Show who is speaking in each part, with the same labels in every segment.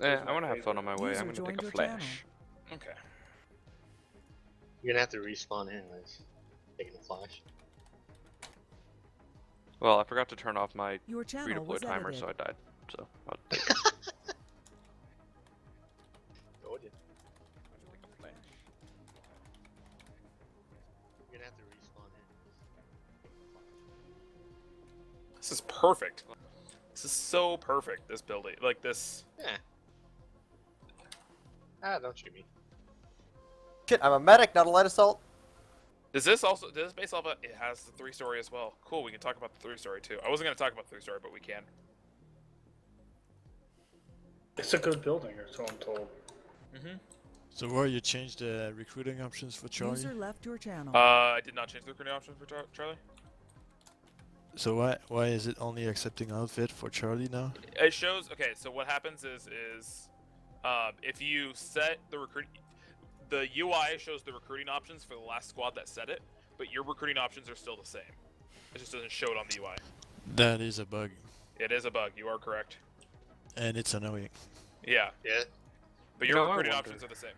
Speaker 1: I want to have fun on my way. I'm gonna take a flash.
Speaker 2: Okay.
Speaker 3: You're gonna have to respawn anyways. Taking a flash.
Speaker 1: Well, I forgot to turn off my
Speaker 4: Your channel
Speaker 1: redeploy
Speaker 4: was
Speaker 1: timer,
Speaker 4: edited.
Speaker 1: so I died. So I'll take
Speaker 3: Go ahead.
Speaker 1: a flash.
Speaker 3: You're gonna have to respawn anyways. Taking a flash.
Speaker 2: This is perfect. This is so perfect. This building, like this.
Speaker 3: Yeah. Ah, don't shoot me.
Speaker 5: Shit, I'm a medic, not a light assault.
Speaker 2: Does this also? Does this base alpha? It has the 3-story as well. Cool. We can talk about the 3-story too. I wasn't gonna talk about the 3-story, but we can.
Speaker 6: It's a good building, or so I'm told.
Speaker 7: So where you changed the recruiting options for Charlie?
Speaker 4: User left your channel.
Speaker 2: I did not change the recruiting options for Charlie.
Speaker 7: So why is it only accepting outfit for Charlie now?
Speaker 2: It shows. Okay, so what happens is if you set the the UI shows the recruiting options for the last squad that set it, but your recruiting options are still the same. It just doesn't show it on the UI.
Speaker 7: That is a bug,
Speaker 2: It is a bug. You are correct.
Speaker 7: and it's annoying.
Speaker 2: Yeah,
Speaker 3: Yeah.
Speaker 2: but your recruiting options are the same.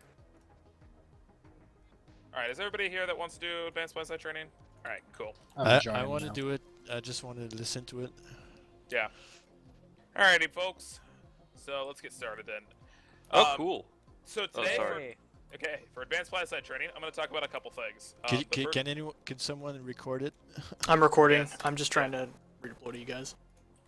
Speaker 2: All right, is everybody here that wants to do advanced Planetside training? All right, cool.
Speaker 7: I want to do it. I just want to listen to it.
Speaker 2: Yeah. Alrighty, folks. So let's get started then.
Speaker 1: Oh, cool.
Speaker 2: So today,
Speaker 1: sorry.
Speaker 2: for advanced Planetside training, I'm going to talk about a couple things.
Speaker 7: Can someone record it?
Speaker 8: I'm recording.
Speaker 2: Yes.
Speaker 8: I'm just trying to redeploy to you guys.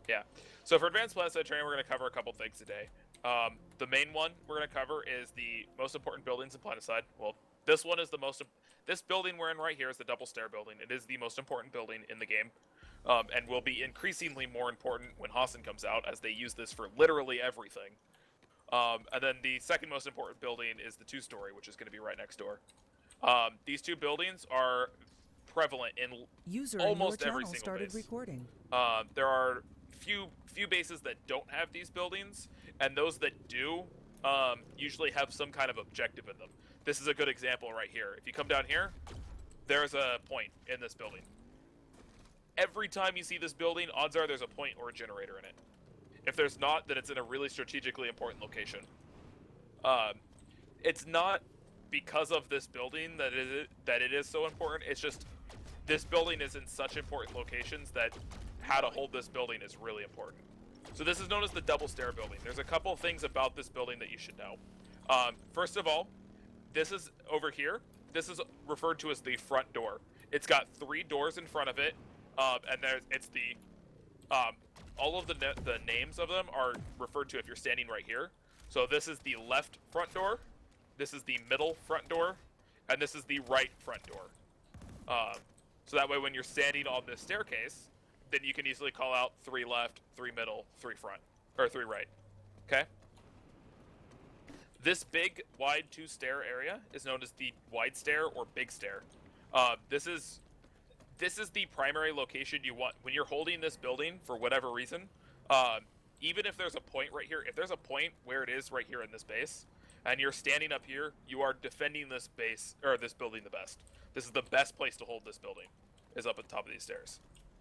Speaker 2: Yeah. So for advanced Planetside training, we're going to cover a couple things today. The main one we're going to cover is the most important buildings in Planetside. Well, this one is the most. This building we're in right here is the double stair building. It is the most important building in the game, and will be increasingly more important when Hassan comes out, as they use this for literally everything. And then the second most important building is the 2-story, which is going to be right next door. These two buildings are prevalent in
Speaker 4: User
Speaker 2: almost
Speaker 4: in your
Speaker 2: every
Speaker 4: channel
Speaker 2: single
Speaker 4: started
Speaker 2: base.
Speaker 4: recording.
Speaker 2: There are few bases that don't have these buildings, and those that do usually have some kind of objective in them. This is a good example right here. If you come down here, there's a point in this building. Every time you see this building, odds are there's a point or a generator in it. If there's not, then it's in a really strategically important location. It's not because of this building that it is so important. It's just this building is in such important locations that how to hold this building is really important. So this is known as the double stair building. There's a couple things about this building that you should know. First of all, this is over here. This is referred to as the front door. It's got 3 doors in front of it, and it's the all of the names of them are referred to if you're standing right here. So this is the left front door, this is the middle front door, and this is the right front door. So that way, when you're standing on this staircase, then you can easily call out 3 left, 3 middle, 3 front, or 3 right. Okay. This big, wide 2-stair area is known as the wide stair or big stair. This is the primary location you want when you're holding this building for whatever reason. Even if there's a point right here, if there's a point where it is right here in this base, and you're standing up here, you are defending this base or this building the best. This is the best place to hold this building, is up at the top of these stairs.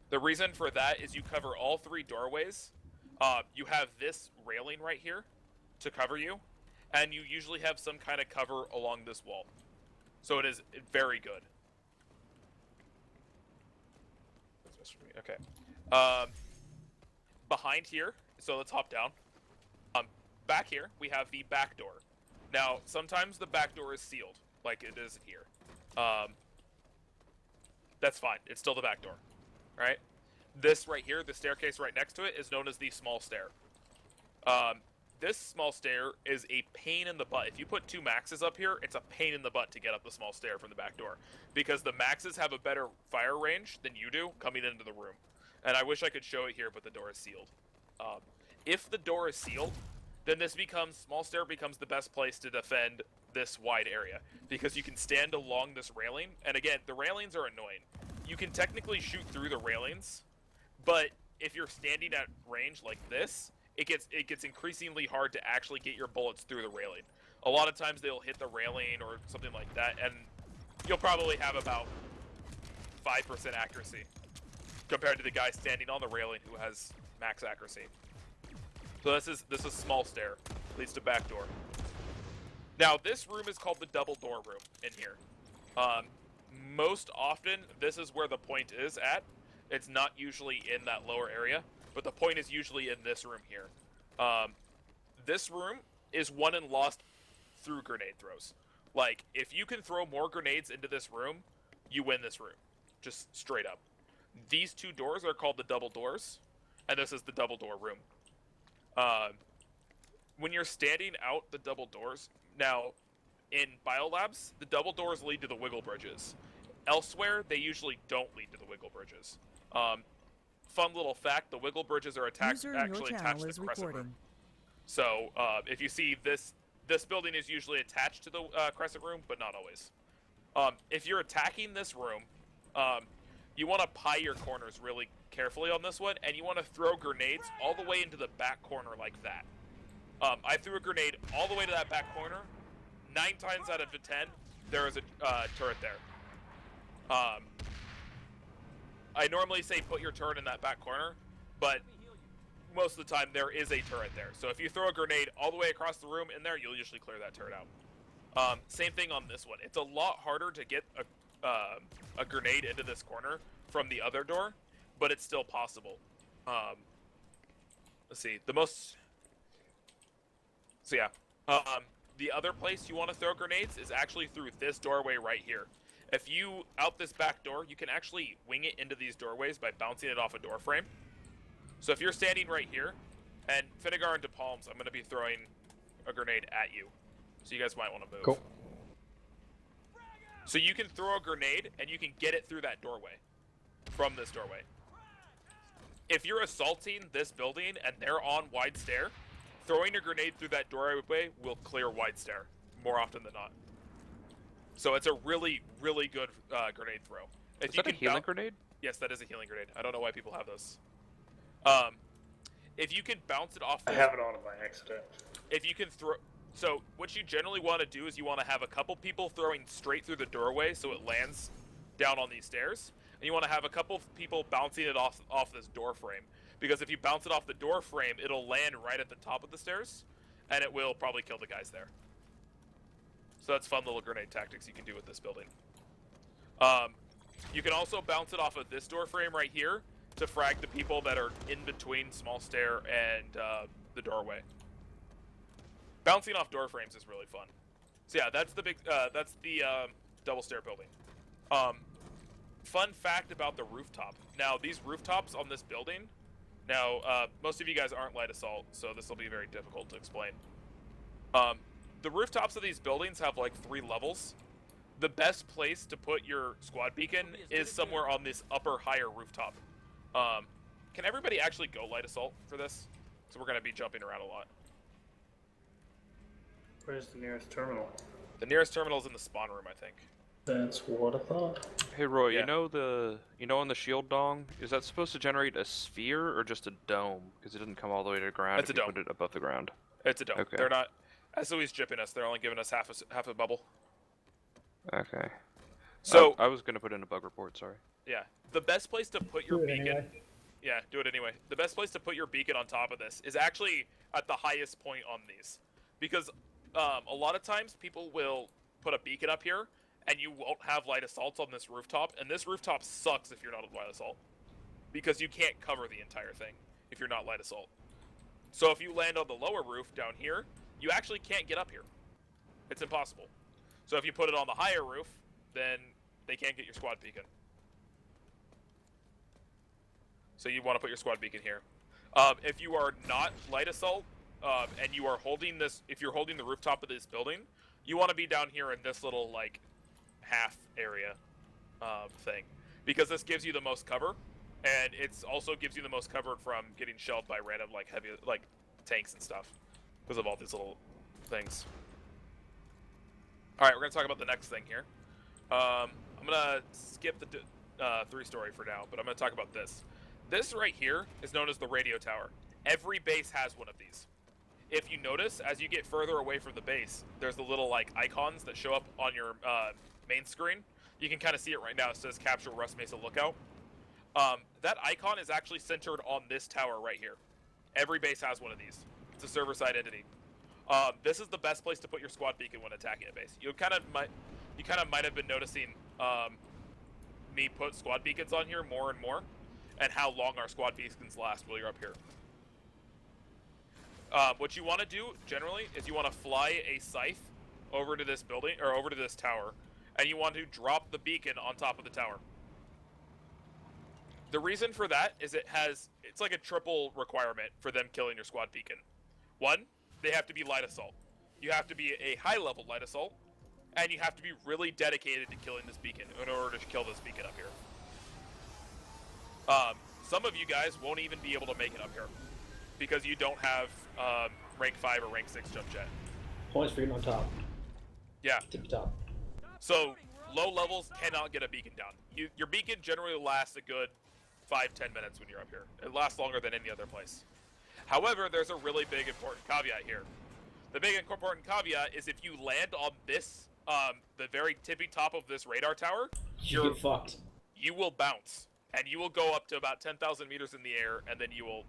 Speaker 2: The reason for that is you cover all 3 doorways. You have this railing right here to cover you, and you usually have some kind of cover along this wall. So it is very good. Okay. Behind here, so let's hop down. Back here, we have the back door. Now, sometimes the back door is sealed, like it is here. That's fine. It's still the back door, right? This right here, the staircase right next to it, is known as the small stair. This small stair is a pain in the butt. If you put 2 maxes up here, it's a pain in the butt to get up the small stair from the back door, because the maxes have a better fire range than you do coming into the room. And I wish I could show it here, but the door is sealed. If the door is sealed, then small stair becomes the best place to defend this wide area, because you can stand along this railing. And again, the railings are annoying. You can technically shoot through the railings, but if you're standing at range like this, it gets increasingly hard to actually get your bullets through the railing. A lot of times they'll hit the railing or something like that, and you'll probably have about 5% accuracy compared to the guy standing on the railing who has max accuracy. So this is small stair. leads to back door. Now, this room is called the double door room in here. Most often, this is where the point is at. It's not usually in that lower area, but the point is usually in this room here. This room is won and lost through grenade throws. Like, if you can throw more grenades into this room, you win this room. Just straight up. These two doors are called the double doors, and this is the double door room. When you're standing out the double doors, now, in biolabs, the double doors lead to the wiggle bridges. Elsewhere, they usually don't lead to the wiggle bridges. Fun little fact, the wiggle bridges are actually attached to the crescent room. So, if you see this building is usually attached to the crescent room, but not always. If you're attacking this room, you want to pie your corners really carefully on this one, and you want to throw grenades all the way into the back corner like that. I threw a grenade all the way to that back corner. 9 times out of 10, there is a turret there. I normally say put your turret in that back corner, but most of the time there is a turret there. So if you throw a grenade all the way across the room in there, you'll usually clear that turret out. Same thing on this one. It's a lot harder to get a grenade into this corner from the other door, but it's still possible. Let's see. The other place you want to throw grenades is actually through this doorway right here. If you, out this back door, you can actually wing it into these doorways by bouncing it off a door frame. So if you're standing right here, and Finnegar and DePalms, I'm going to be throwing a grenade at you. So you guys might want to move.
Speaker 6: Cool.
Speaker 2: So you can throw a grenade, and you can get it through that doorway. From this doorway. If you're assaulting this building, and they're on wide stair, throwing a grenade through that doorway will clear wide stair, more often than not. So it's a really, really good grenade throw.
Speaker 1: Is that a healing grenade?
Speaker 2: Yes, that is a healing grenade. I don't know why people have those. If you can bounce it off...
Speaker 6: I have it on by accident.
Speaker 2: If you can throw... So, what you generally want to do is you want to have a couple people throwing straight through the doorway so it lands down on these stairs. And you want to have a couple people bouncing it off this door frame. Because if you bounce it off the door frame, it'll land right at the top of the stairs. And it will probably kill the guys there. So that's fun little grenade tactics you can do with this building. You can also bounce it off of this door frame right here to frag the people that are in between small stair and the doorway. Bouncing off door frames is really fun. So yeah, that's the double stair building. Fun fact about the rooftop. Now, these rooftops on this building, most of you guys aren't light assault, so this will be very difficult to explain. The rooftops of these buildings have like 3 levels. The best place to put your squad beacon is somewhere on this upper, higher rooftop. Can everybody actually go light assault for this? So we're going to be jumping around a lot.
Speaker 6: Where's the nearest terminal?
Speaker 2: The nearest terminal is in the spawn room, I think.
Speaker 6: That's what I thought.
Speaker 1: Hey Roy,
Speaker 2: Yeah.
Speaker 1: you know on the shield dong, is that supposed to generate a sphere or just a dome? Because it doesn't come all the way to the ground
Speaker 2: It's
Speaker 1: if
Speaker 2: a
Speaker 1: you
Speaker 2: dome.
Speaker 1: put it above the ground.
Speaker 2: It's a dome.
Speaker 1: Okay.
Speaker 2: They're not... SOE's jipping us. They're only giving us half a bubble.
Speaker 1: Okay.
Speaker 2: So...
Speaker 1: I was gonna put in a bug report, sorry.
Speaker 2: Yeah. The best place to put your
Speaker 6: Do it
Speaker 2: beacon...
Speaker 6: anyway.
Speaker 2: Yeah, do it anyway. The best place to put your beacon on top of this is actually at the highest point on these. Because a lot of times people will put a beacon up here and you won't have light assaults on this rooftop. And this rooftop sucks if you're not a light assault. Because you can't cover the entire thing if you're not light assault. So if you land on the lower roof down here, you actually can't get up here. It's impossible. So if you put it on the higher roof, then they can't get your squad beacon. So you want to put your squad beacon here. If you are not light assault, and you are holding this, if you're holding the rooftop of this building, you want to be down here in this little, like, half area thing. Because this gives you the most cover, and it also gives you the most cover from getting shelled by random, like, heavy, like, tanks and stuff. Because of all these little things. Alright, we're going to talk about the next thing here. I'm going to skip the 3-story for now, but I'm going to talk about this. This right here is known as the radio tower. Every base has one of these. If you notice, as you get further away from the base, there's the little like icons that show up on your main screen. You can kind of see it right now. It says Capture Rust Mesa Lookout. That icon is actually centered on this tower right here. Every base has one of these. It's a server-side entity. This is the best place to put your squad beacon when attacking a base. You kind of might have been noticing me put squad beacons on here more and more, and how long our squad beacons last while you're up here. What you want to do generally is you want to fly a scythe over to this building or over to this tower, and you want to drop the beacon on top of the tower. The reason for that is it's like a triple requirement for them killing your squad beacon. One, they have to be light assault. You have to be a high level light assault, and you have to be really dedicated to killing this beacon in order to kill this beacon up here. Some of you guys won't even be able to make it up here because you don't have rank 5 or rank 6 jump jet.
Speaker 4: Points for getting on top.
Speaker 2: Yeah.
Speaker 4: Tip top.
Speaker 2: So low levels cannot get a beacon down. Your beacon generally lasts a good 5-10 minutes when you're up here. It lasts longer than any other place. However, there's a really big important caveat here. The big important caveat is if you land on this, the very tippy top of this radar tower,
Speaker 4: You get fucked.
Speaker 2: you will bounce, and you will go up to about 10,000 meters in the air, and then you will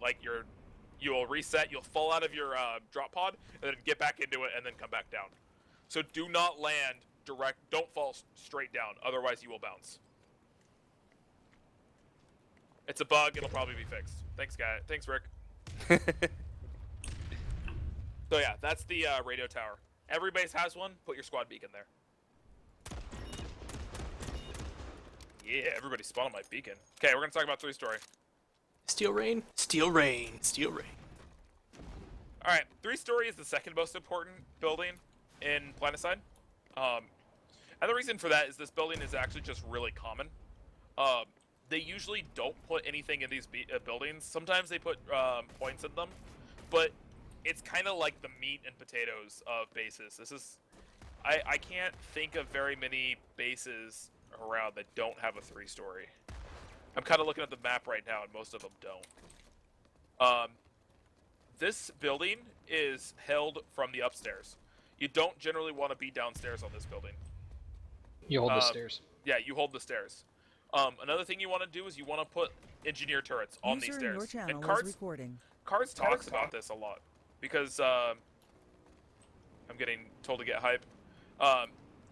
Speaker 2: you will reset. You'll fall out of your drop pod, and then get back into it, and then come back down. So do not land direct. Don't fall straight down, otherwise you will bounce. It's a bug. It'll probably be fixed. Thanks, guy. Thanks, Rick. So yeah, that's the radio tower. Every base has one. Put your squad beacon there. Yeah, everybody spawn on my beacon. Okay, we're gonna talk about 3-story.
Speaker 8: Steel Rain, Steel Rain, Steel Rain.
Speaker 2: All right, 3-story is the second most important building in Planetside. And the reason for that is this building is actually just really common. They usually don't put anything in these buildings. Sometimes they put points in them, but it's kind of like the meat and potatoes of bases. This is, I can't think of very many bases around that don't have a 3-story. I'm kind of looking at the map right now, and most of them don't. This building is held from the upstairs. You don't generally want to be downstairs on this building.
Speaker 9: You hold the stairs.
Speaker 2: Yeah, you hold the stairs. Another thing you want to do is you want to put engineer turrets on these
Speaker 10: User in your
Speaker 2: stairs.
Speaker 10: channel
Speaker 2: And
Speaker 10: is recording.
Speaker 2: Cards talks about this a lot because I'm getting told to get hype.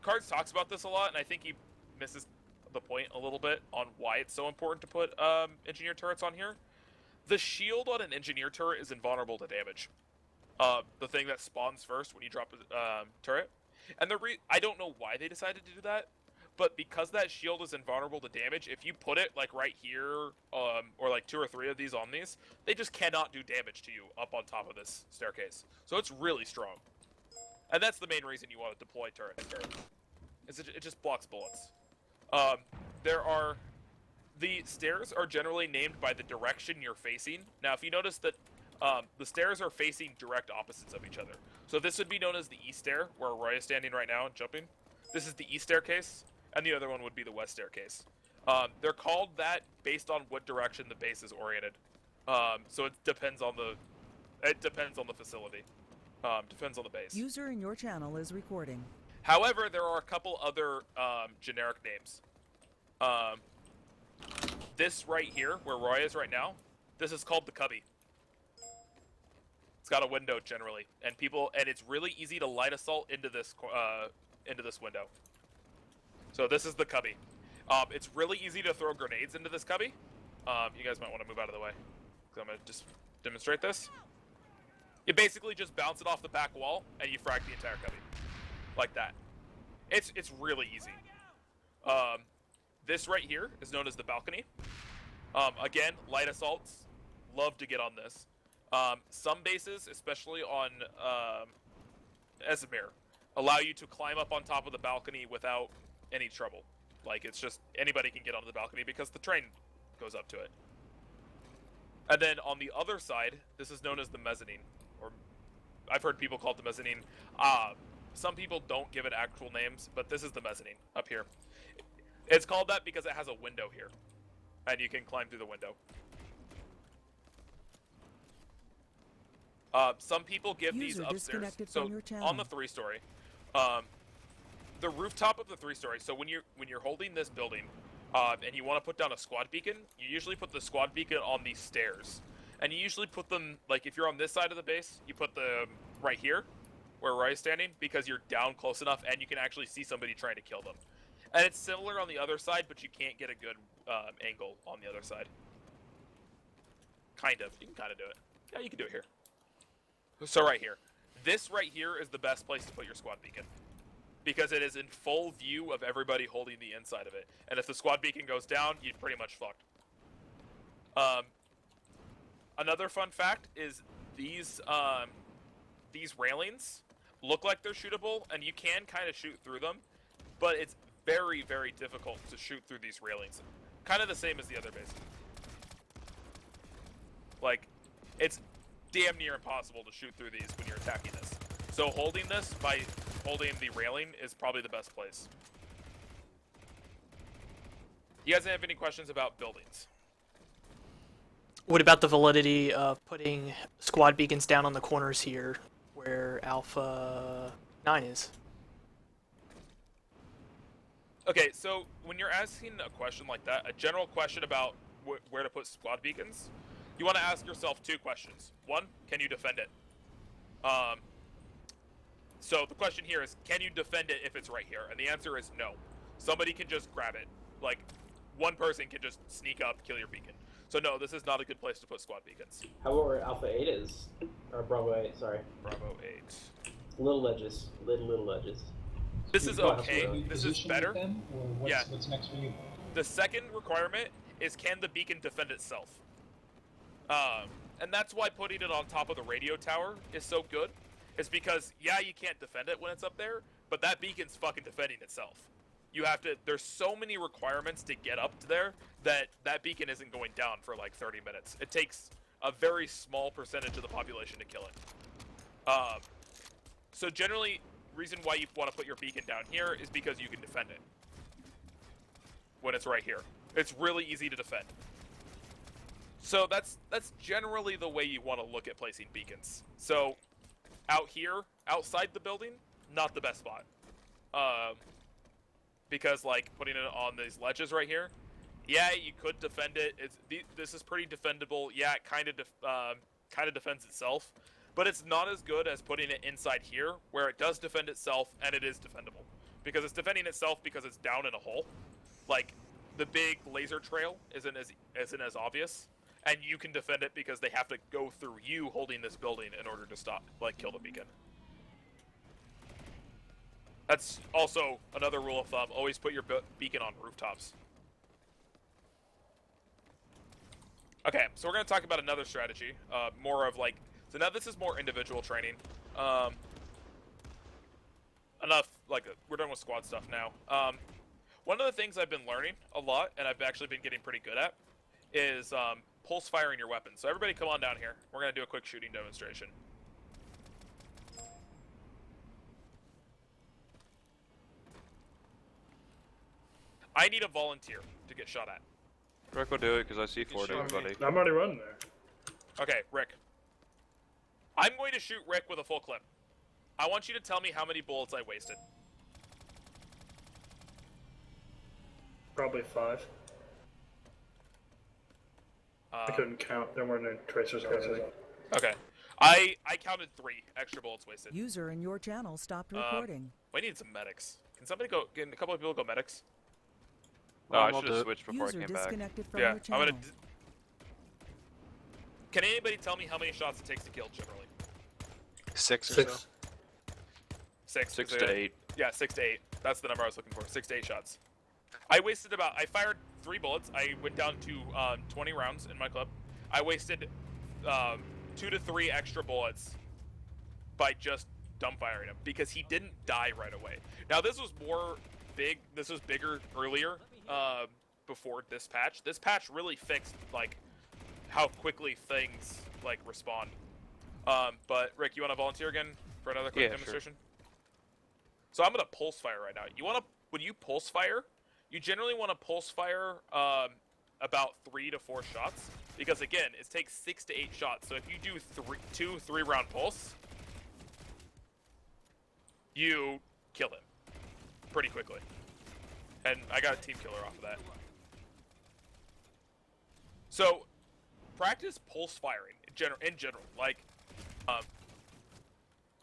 Speaker 2: Cards talks about this a lot, and I think he misses the point a little bit on why it's so important to put engineer turrets on here. The shield on an engineer turret is invulnerable to damage. The thing that spawns first when you drop a turret. And I don't know why they decided to do that, but because that shield is invulnerable to damage, if you put it like right here, or like 2 or 3 of these on these, they just cannot do damage to you up on top of this staircase. So it's really strong. And that's the main reason you want to deploy turrets. It just blocks bullets. The stairs are generally named by the direction you're facing. Now, if you notice that the stairs are facing direct opposites of each other. So this would be known as the east stair, where Roy is standing right now and jumping. This is the east staircase, and the other one would be the west staircase. They're called that based on what direction the base is oriented. So it depends on the facility. Depends on the base.
Speaker 10: User in your channel is recording.
Speaker 2: However, there are a couple other generic names. This right here, where Roy is right now, this is called the cubby. It's got a window generally, and it's really easy to light assault into this window. So this is the cubby. It's really easy to throw grenades into this cubby. You guys might want to move out of the way, because I'm gonna just demonstrate this. You basically just bounce it off the back wall, and you frag the entire cubby, like that. It's really easy. This right here is known as the balcony. Again, light assaults, love to get on this. Some bases, especially on Esamir, allow you to climb up on top of the balcony without any trouble. Like, it's just anybody can get onto the balcony because the train goes up to it. And then on the other side, this is known as the mezzanine, or I've heard people call it the mezzanine. Some people don't give it actual names, but this is the mezzanine up here. It's called that because it has a window here, and you can climb through the window. Some people give these upstairs. So on the 3-story, the rooftop of the 3-story. So when you're holding this building, and you want to put down a squad beacon, you usually put the squad beacon on these stairs, and you usually put them, like, if you're on this side of the base, you put them right here, where Roy's standing, because you're down close enough and you can actually see somebody trying to kill them. And it's similar on the other side, but you can't get a good angle on the other side. Kind of. You can kind of do it. Yeah, you can do it here. So right here. This right here is the best place to put your squad beacon, because it is in full view of everybody holding the inside of it. And if the squad beacon goes down, you're pretty much fucked. Another fun fact is these railings look like they're shootable, and you can kind of shoot through them, but it's very, very difficult to shoot through these railings. Kind of the same as the other base. Like, it's damn near impossible to shoot through these when you're attacking this. So holding this by holding the railing is probably the best place. You guys have any questions about buildings?
Speaker 8: What about the validity of putting squad beacons down on the corners here, where Alpha 9 is?
Speaker 2: Okay, so when you're asking a question like that, a general question about where to put squad beacons, you want to ask yourself two questions. One, can you defend it? So the question here is, can you defend it if it's right here? And the answer is no. Somebody can just grab it. Like, one person can just sneak up, kill your beacon. So no, this is not a good place to put squad beacons.
Speaker 4: How about where Alpha 8 is? Or Bravo 8, sorry.
Speaker 2: Bravo 8.
Speaker 4: Little ledges. Little ledges.
Speaker 2: This is okay. This is
Speaker 9: Position
Speaker 2: better.
Speaker 9: Them, or what's,
Speaker 2: Yeah.
Speaker 9: what's next for you?
Speaker 2: The second requirement is, can the beacon defend itself? And that's why putting it on top of the radio tower is so good. Is because, yeah, you can't defend it when it's up there, but that beacon's fucking defending itself. You have to, there's so many requirements to get up to there that that beacon isn't going down for like 30 minutes. It takes a very small percentage of the population to kill it. So generally, reason why you want to put your beacon down here is because you can defend it when it's right here. It's really easy to defend. So that's generally the way you want to look at placing beacons. So out here, outside the building, not the best spot. Because like putting it on these ledges right here, yeah, you could defend it. This is pretty defendable. Yeah, it kind of defends itself, but it's not as good as putting it inside here, where it does defend itself and it is defendable. Because it's defending itself because it's down in a hole. Like, the big laser trail isn't as obvious, and you can defend it because they have to go through you holding this building in order to stop, like, kill the beacon. That's also another rule of thumb. Always put your beacon on rooftops. Okay, so we're going to talk about another strategy. More of like... So now this is more individual training. Enough, like, we're done with squad stuff now. One of the things I've been learning a lot, and I've actually been getting pretty good at, is pulse firing your weapons. So everybody come on down here. We're going to do a quick shooting demonstration. I need a volunteer to get shot at.
Speaker 1: Rick will do it because I see 4 everybody.
Speaker 6: I'm already running there.
Speaker 2: Okay, Rick. I'm going to shoot Rick with a full clip. I want you to tell me how many bullets I wasted.
Speaker 6: Probably 5. I couldn't count. There weren't any tracers guys.
Speaker 2: Okay. I counted 3 extra bullets wasted.
Speaker 10: User in your channel stopped recording.
Speaker 2: We need some medics. Can somebody go? Can a couple of people go medics?
Speaker 1: No, I
Speaker 7: I'll
Speaker 1: should
Speaker 7: do
Speaker 1: have
Speaker 7: it.
Speaker 1: switched before I
Speaker 10: User
Speaker 1: came back.
Speaker 10: disconnected from
Speaker 2: Yeah,
Speaker 10: your channel.
Speaker 2: I'm gonna. Can anybody tell me how many shots it takes to kill generally?
Speaker 7: 6 or
Speaker 6: 6.
Speaker 7: so.
Speaker 2: 6.
Speaker 1: 6 to 8.
Speaker 2: Yeah, 6 to 8. That's the number I was looking for. 6 to 8 shots. I fired 3 bullets. I went down to 20 rounds in my clip. I wasted 2 to 3 extra bullets by just dumbfiring him because he didn't die right away. Now this was This was bigger earlier before this patch. This patch really fixed like how quickly things like respond. But Rick, you want to volunteer again for another quick
Speaker 1: Yeah,
Speaker 2: demonstration? So I'm gonna pulse fire right now. When you pulse fire, you generally want to pulse fire about 3 to 4 shots because again, it takes 6 to 8 shots. So if you do 2 3-round pulse, you kill him pretty quickly. And I got a team killer off of that. So practice pulse firing in general. Like,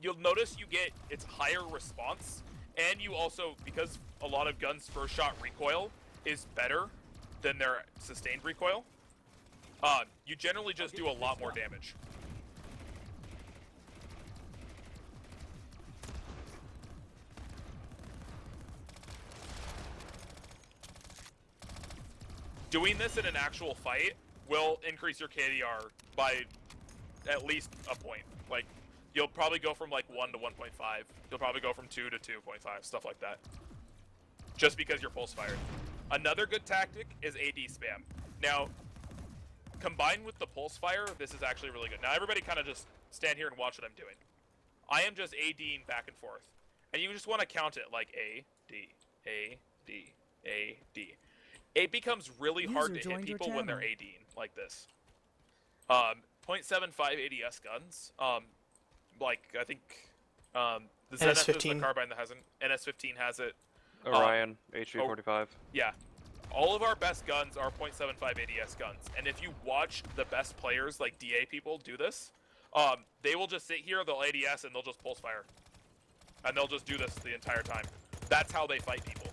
Speaker 2: you'll notice you get its higher response, and you also, because a lot of guns' first shot recoil is better than their sustained recoil, you generally just do a lot more damage. Doing this in an actual fight will increase your KDR by at least a point. Like, you'll probably go from like 1 to 1.5. You'll probably go from 2 to 2.5, stuff like that. Just because you're pulse fired. Another good tactic is AD spam. Now, combined with the pulse fire, this is actually really good. Now everybody kind of just stand here and watch what I'm doing. I am just ADing back and forth. And you just want to count it like A, D, A, D, A, D. It becomes really hard to hit people when they're ADing like this. 0.75 ADS guns. Like, I think the Zenith is the carbine that hasn't. NS15 has it.
Speaker 1: Orion, HV45.
Speaker 2: Yeah. All of our best guns are 0.75 ADS guns. And if you watch the best players, like DA people, do this, they will just sit here, they'll ADS, and they'll just pulse fire. And they'll just do this the entire time. That's how they fight people.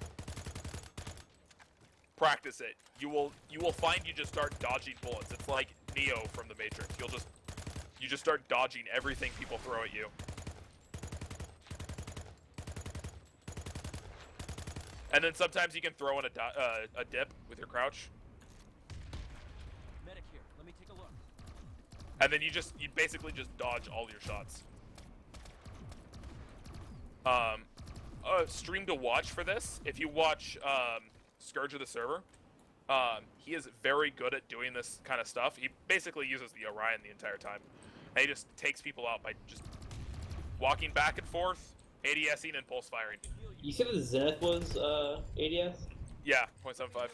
Speaker 2: Practice it. You will find you just start dodging bullets. It's like Neo from the Matrix. You just start dodging everything people throw at you. And then sometimes you can throw in a dip with your crouch.
Speaker 11: Medic here. Let me take a look.
Speaker 2: And then you basically just dodge all your shots. Stream to watch for this. If you watch Scourge of the Server, he is very good at doing this kind of stuff. He basically uses the Orion the entire time. And he just takes people out by just walking back and forth, ADSing, and pulse firing.
Speaker 4: You said the Zenith was ADS?
Speaker 2: Yeah, 0.75.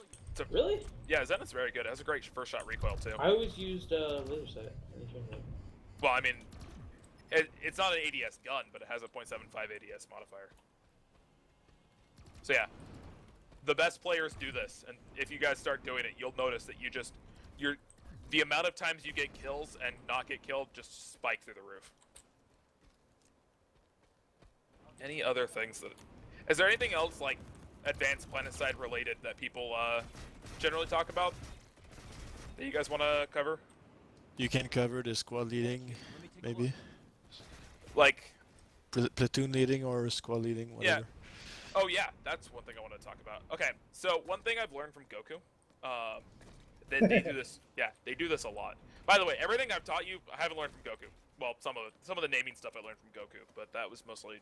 Speaker 4: Really?
Speaker 2: Yeah, Zenith's very good. It has a great first shot recoil too.
Speaker 4: I always used laser sight.
Speaker 2: Well, I mean, it's not an ADS gun, but it has a 0.75 ADS modifier. So yeah, the best players do this, and if you guys start doing it, you'll notice that the amount of times you get kills and not get killed just spike through the roof. Any other things that... Is there anything else, like, advanced Planetside related that people generally talk about that you guys want to cover?
Speaker 7: You can cover the squad leading, maybe?
Speaker 2: Like...
Speaker 7: Platoon leading or squad leading, whatever.
Speaker 2: Yeah. Oh yeah, that's one thing I want to talk about. Okay, so one thing I've learned from Goku, they do this. Yeah, they do this a lot. By the way, everything I've taught you, I haven't learned from Goku. Well, some of the naming stuff I learned from Goku, but that was mostly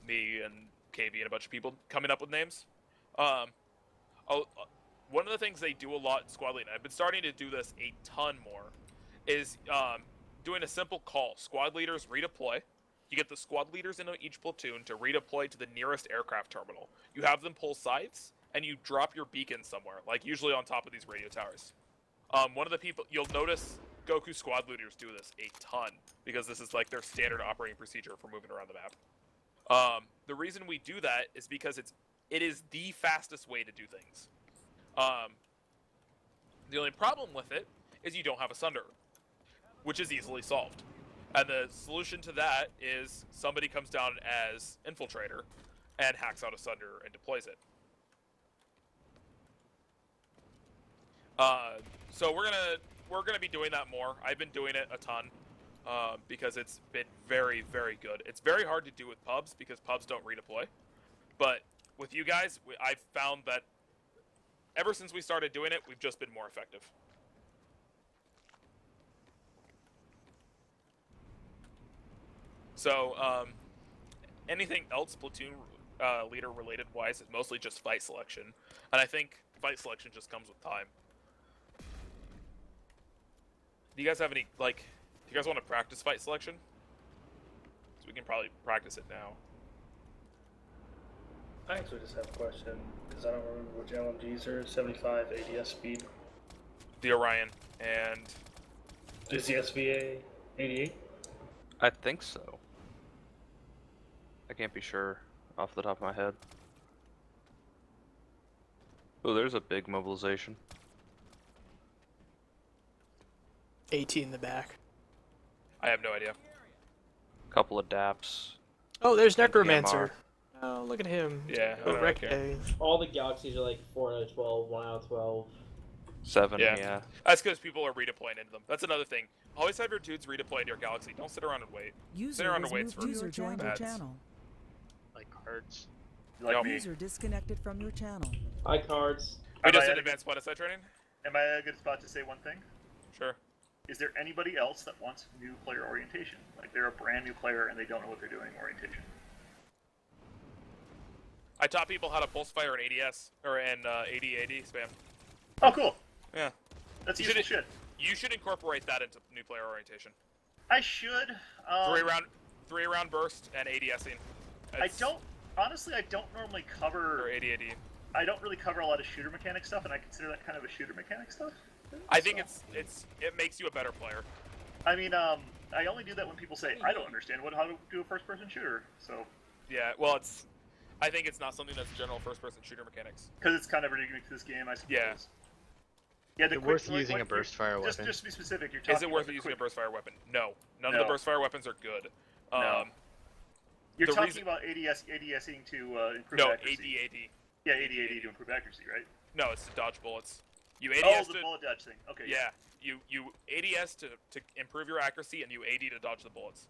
Speaker 2: me and KB and a bunch of people coming up with names. One of the things they do a lot in squad leading, I've been starting to do this a ton more, is doing a simple call. Squad leaders redeploy. You get the squad leaders in each platoon to redeploy to the nearest aircraft terminal. You have them pull sights, and you drop your beacon somewhere, like usually on top of these radio towers. One of the people, you'll notice Goku squad leaders do this a ton, because this is like their standard operating procedure for moving around the map. The reason we do that is because it is the fastest way to do things. The only problem with it is you don't have a Sunder, which is easily solved. And the solution to that is somebody comes down as infiltrator and hacks out a Sunder and deploys it. So we're gonna be doing that more. I've been doing it a ton because it's been very, very good. It's very hard to do with pubs because pubs don't redeploy. But with you guys, I've found that ever since we started doing it, we've just been more effective. So, anything else platoon leader related wise is mostly just fight selection. And I think fight selection just comes with time. Do you guys have any, like, do you guys want to practice fight selection? So we can probably practice it now.
Speaker 6: I actually just have a question, because I don't remember which LMGs are 75 ADS speed.
Speaker 2: The Orion, and...
Speaker 6: Is the SVA 88?
Speaker 1: I think so. I can't be sure off the top of my head. Oh, there's a big mobilization.
Speaker 8: 80 in the back.
Speaker 2: I have no idea.
Speaker 1: Couple of daps.
Speaker 8: Oh, there's
Speaker 1: And
Speaker 8: Necromancer.
Speaker 1: PMR.
Speaker 8: Oh, look at him.
Speaker 2: Yeah, I
Speaker 8: Oh,
Speaker 2: don't
Speaker 8: wreck
Speaker 2: care.
Speaker 8: day.
Speaker 4: All the galaxies are like 4 out of 12, 1 out of 12.
Speaker 1: 7,
Speaker 2: Yeah.
Speaker 1: yeah.
Speaker 2: That's because people are redeploying into them. That's another thing. Always have your dudes redeploy into your galaxy. Don't sit around and wait.
Speaker 10: User
Speaker 2: around
Speaker 10: was
Speaker 2: and wait
Speaker 10: moved
Speaker 2: for
Speaker 10: to your joined your
Speaker 2: ads.
Speaker 10: channel.
Speaker 3: Like cards.
Speaker 6: Like
Speaker 2: Yep.
Speaker 6: me.
Speaker 10: User disconnected from your channel.
Speaker 4: Hi, cards.
Speaker 2: We
Speaker 6: Am I
Speaker 2: just
Speaker 6: at
Speaker 2: did
Speaker 6: a
Speaker 2: advanced Planetside training?
Speaker 6: Am I at a good spot to say one thing?
Speaker 2: Sure.
Speaker 6: Is there anybody else that wants new player orientation? Like they're a brand new player and they don't know what they're doing orientation.
Speaker 2: I taught people how to pulse fire in ADS or in AD spam.
Speaker 6: Oh, cool.
Speaker 2: Yeah.
Speaker 6: That's
Speaker 2: You
Speaker 6: useful
Speaker 2: should-
Speaker 6: shit.
Speaker 2: You should incorporate that into new player orientation.
Speaker 6: I should.
Speaker 2: Three round burst and ADSing.
Speaker 6: I don't. Honestly, I don't normally
Speaker 2: Or
Speaker 6: cover.
Speaker 2: AD.
Speaker 6: I don't really cover a lot of shooter mechanic stuff, and I consider that kind of a shooter mechanic stuff.
Speaker 2: I think
Speaker 6: So-
Speaker 2: it makes you a better player.
Speaker 6: I mean, I only do that when people say I don't understand how to do a first-person shooter. So,
Speaker 2: Yeah. Well, I think it's not something that's general first-person shooter mechanics.
Speaker 6: because it's kind of unique to this game, I suppose.
Speaker 2: Yeah.
Speaker 6: Yeah.
Speaker 9: Is it worth using a burst fire
Speaker 6: Just
Speaker 9: weapon?
Speaker 6: to be specific, you're talking.
Speaker 2: Is it worth
Speaker 6: about the
Speaker 2: using a
Speaker 6: quick-
Speaker 2: burst fire weapon? No. None of
Speaker 6: No.
Speaker 2: the burst fire weapons are good.
Speaker 6: No. You're
Speaker 2: the
Speaker 6: talking
Speaker 2: reason-
Speaker 6: about ADSing to improve
Speaker 2: No,
Speaker 6: accuracy.
Speaker 2: AD.
Speaker 6: Yeah, AD to improve accuracy, right?
Speaker 2: No, it's to dodge bullets. You
Speaker 6: Oh,
Speaker 2: ADS
Speaker 6: the
Speaker 2: to
Speaker 6: bullet dodge thing. Okay.
Speaker 2: yeah. You ADS to improve your accuracy, and you AD to dodge the bullets.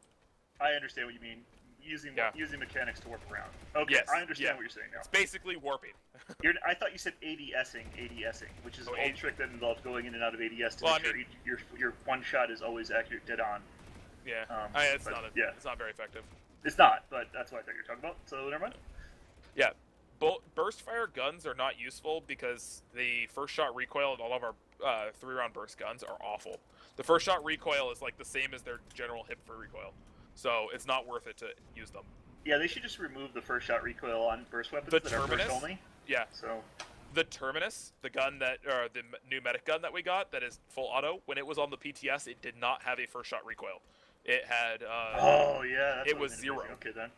Speaker 6: I understand what you mean. Using mechanics to warp around. Okay,
Speaker 2: Yes,
Speaker 6: I understand
Speaker 2: yeah.
Speaker 6: what you're saying now.
Speaker 2: It's basically warping.
Speaker 6: I thought you said ADSing, which is
Speaker 2: Oh,
Speaker 6: an old
Speaker 2: AD.
Speaker 6: trick that involves going in and out of ADS to
Speaker 2: Well,
Speaker 6: make
Speaker 2: I
Speaker 6: sure your one shot is always accurate, dead on.
Speaker 2: Yeah. It's
Speaker 6: but,
Speaker 2: not.
Speaker 6: yeah.
Speaker 2: It's not very effective.
Speaker 6: It's not, but that's what I thought you were talking about. So never mind.
Speaker 2: Yeah. Burst fire guns are not useful because the first shot recoil of all of our 3-round burst guns are awful. The first shot recoil is like the same as their general hit for recoil, so it's not worth it to use them.
Speaker 6: Yeah, they should just remove the first shot recoil on burst weapons
Speaker 2: The
Speaker 6: that are burst
Speaker 2: Terminus?
Speaker 6: only.
Speaker 2: Yeah.
Speaker 6: So
Speaker 2: The Terminus, the gun the new medic gun that we got that is full auto, when it was on the PTS, it did not have a first shot recoil. It had.
Speaker 6: oh yeah, that's
Speaker 2: it
Speaker 6: what
Speaker 2: was
Speaker 6: made
Speaker 2: zero.
Speaker 6: amazing. Okay then.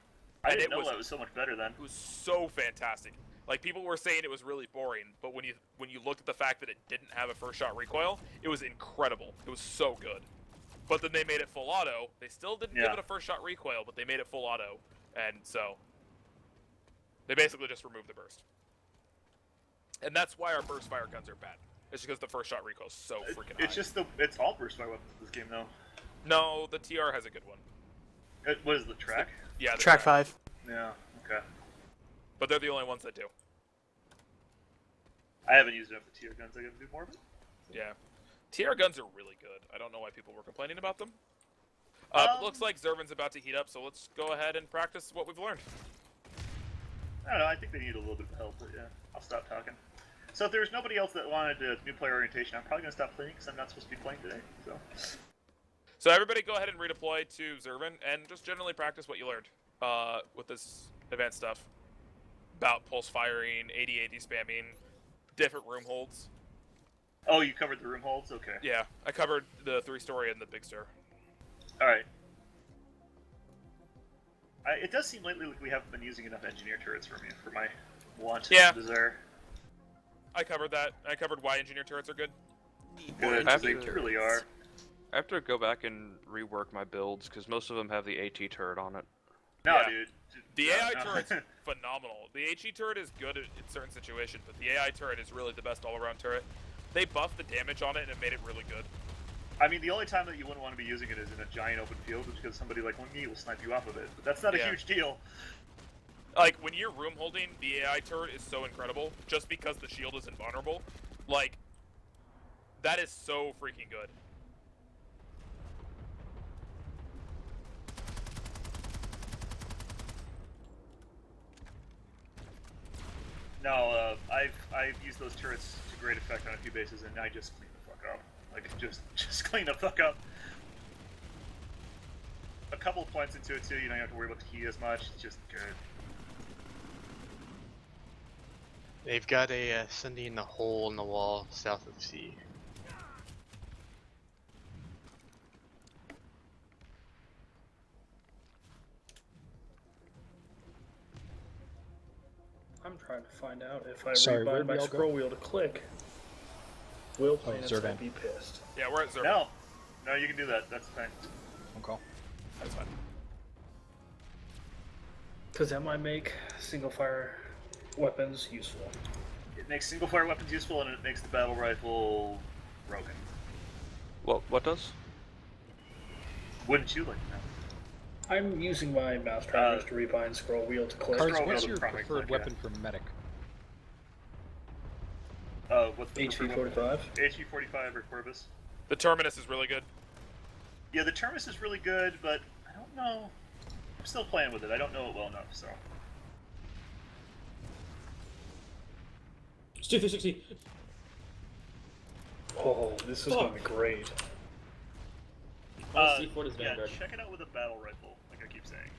Speaker 6: I
Speaker 2: And
Speaker 6: didn't
Speaker 2: it
Speaker 6: know
Speaker 2: was-
Speaker 6: that was so much better then.
Speaker 2: It was so fantastic. Like people were saying it was really boring, but when you looked at the fact that it didn't have a first shot recoil, it was incredible. It was so good. But then they made it full auto. They still didn't give
Speaker 6: Yeah.
Speaker 2: it a first shot recoil, but they made it full auto, and so they basically just removed the burst. And that's why our burst fire guns are bad. It's because the first shot recoil is so freaking high.
Speaker 6: It's just it's all burst fire weapons in this game though.
Speaker 2: No, the TR has a good one.
Speaker 6: What is the track?
Speaker 2: Yeah, the
Speaker 8: Track 5.
Speaker 6: Yeah. Okay.
Speaker 2: But they're the only ones that do.
Speaker 6: I haven't used enough of the tier guns. I gotta do more of it.
Speaker 2: Yeah. TR guns are really good. I don't know why people were complaining about them. But looks like Zervan's about to heat up, so let's go ahead and practice what we've learned.
Speaker 6: I don't know. I think they need a little bit of help, but yeah, I'll stop talking. So if there's nobody else that wanted new player orientation, I'm probably gonna stop playing because I'm not supposed to be playing today.
Speaker 2: So everybody go ahead and redeploy to Zervan and just generally practice what you learned with this advanced stuff. About pulse firing, AD spamming, different room holds.
Speaker 6: Oh, you covered the room holds? Okay.
Speaker 2: Yeah, I covered the 3-story and the big stair.
Speaker 6: Alright. It does seem lately like we haven't been using enough engineer turrets for my want
Speaker 2: Yeah.
Speaker 6: and desire.
Speaker 2: I covered that. I covered why engineer turrets are good.
Speaker 6: Good,
Speaker 1: have
Speaker 6: they
Speaker 1: to-
Speaker 6: really are.
Speaker 1: I have to go back and rework my builds because most of them have the AT turret on it.
Speaker 6: No,
Speaker 2: Yeah.
Speaker 6: dude.
Speaker 2: The
Speaker 6: No,
Speaker 2: AI
Speaker 6: no.
Speaker 2: turret's phenomenal. The HE turret is good in certain situations, but the AI turret is really the best all-around turret. They buffed the damage on it and it made it really good.
Speaker 6: I mean, the only time that you wouldn't want to be using it is in a giant open field, which because somebody like me will snipe you off of it. But that's not a
Speaker 2: Yeah.
Speaker 6: huge deal.
Speaker 2: Like, when you're room holding, the AI turret is so incredible, just because the shield is invulnerable. Like, that is so freaking good.
Speaker 6: No, I've used those turrets to great effect on a few bases, and I just clean the fuck up. Like, just clean the fuck up. A couple of points into it too, you don't have to worry about the heat as much. It's just good.
Speaker 9: They've got a sending in the hole in the wall south of C.
Speaker 6: I'm trying to find out if I
Speaker 11: Sorry, where'd
Speaker 6: rebind my
Speaker 11: we all go?
Speaker 6: scroll wheel to click. Will Planetside
Speaker 11: Zervan.
Speaker 6: be pissed?
Speaker 2: Yeah, we're at Zervan.
Speaker 6: No, you can do that. That's the thing.
Speaker 11: Okay.
Speaker 2: That's fine.
Speaker 11: Because that might make single fire weapons useful.
Speaker 6: It makes single fire weapons useful, and it makes the battle rifle broken.
Speaker 1: What does?
Speaker 6: Wouldn't you like to know?
Speaker 11: I'm using my mouse trackers to rebind scroll wheel to click.
Speaker 6: Cards,
Speaker 12: Cards,
Speaker 6: what's
Speaker 12: what's
Speaker 6: your
Speaker 12: your
Speaker 6: primary
Speaker 12: preferred
Speaker 6: click,
Speaker 12: weapon for medic?
Speaker 6: What's the
Speaker 11: HP
Speaker 6: preferred
Speaker 11: 45.
Speaker 6: weapon? HP 45 or Corvus?
Speaker 2: The Terminus is really good.
Speaker 6: Yeah, the Terminus is really good, but I don't know. I'm still playing with it. I don't know it well enough, so.
Speaker 4: Stu 360.
Speaker 11: Oh, this is going to be great.
Speaker 4: C4 is
Speaker 6: Yeah,
Speaker 4: Vanguard.
Speaker 6: check it out with a battle rifle, like I keep saying.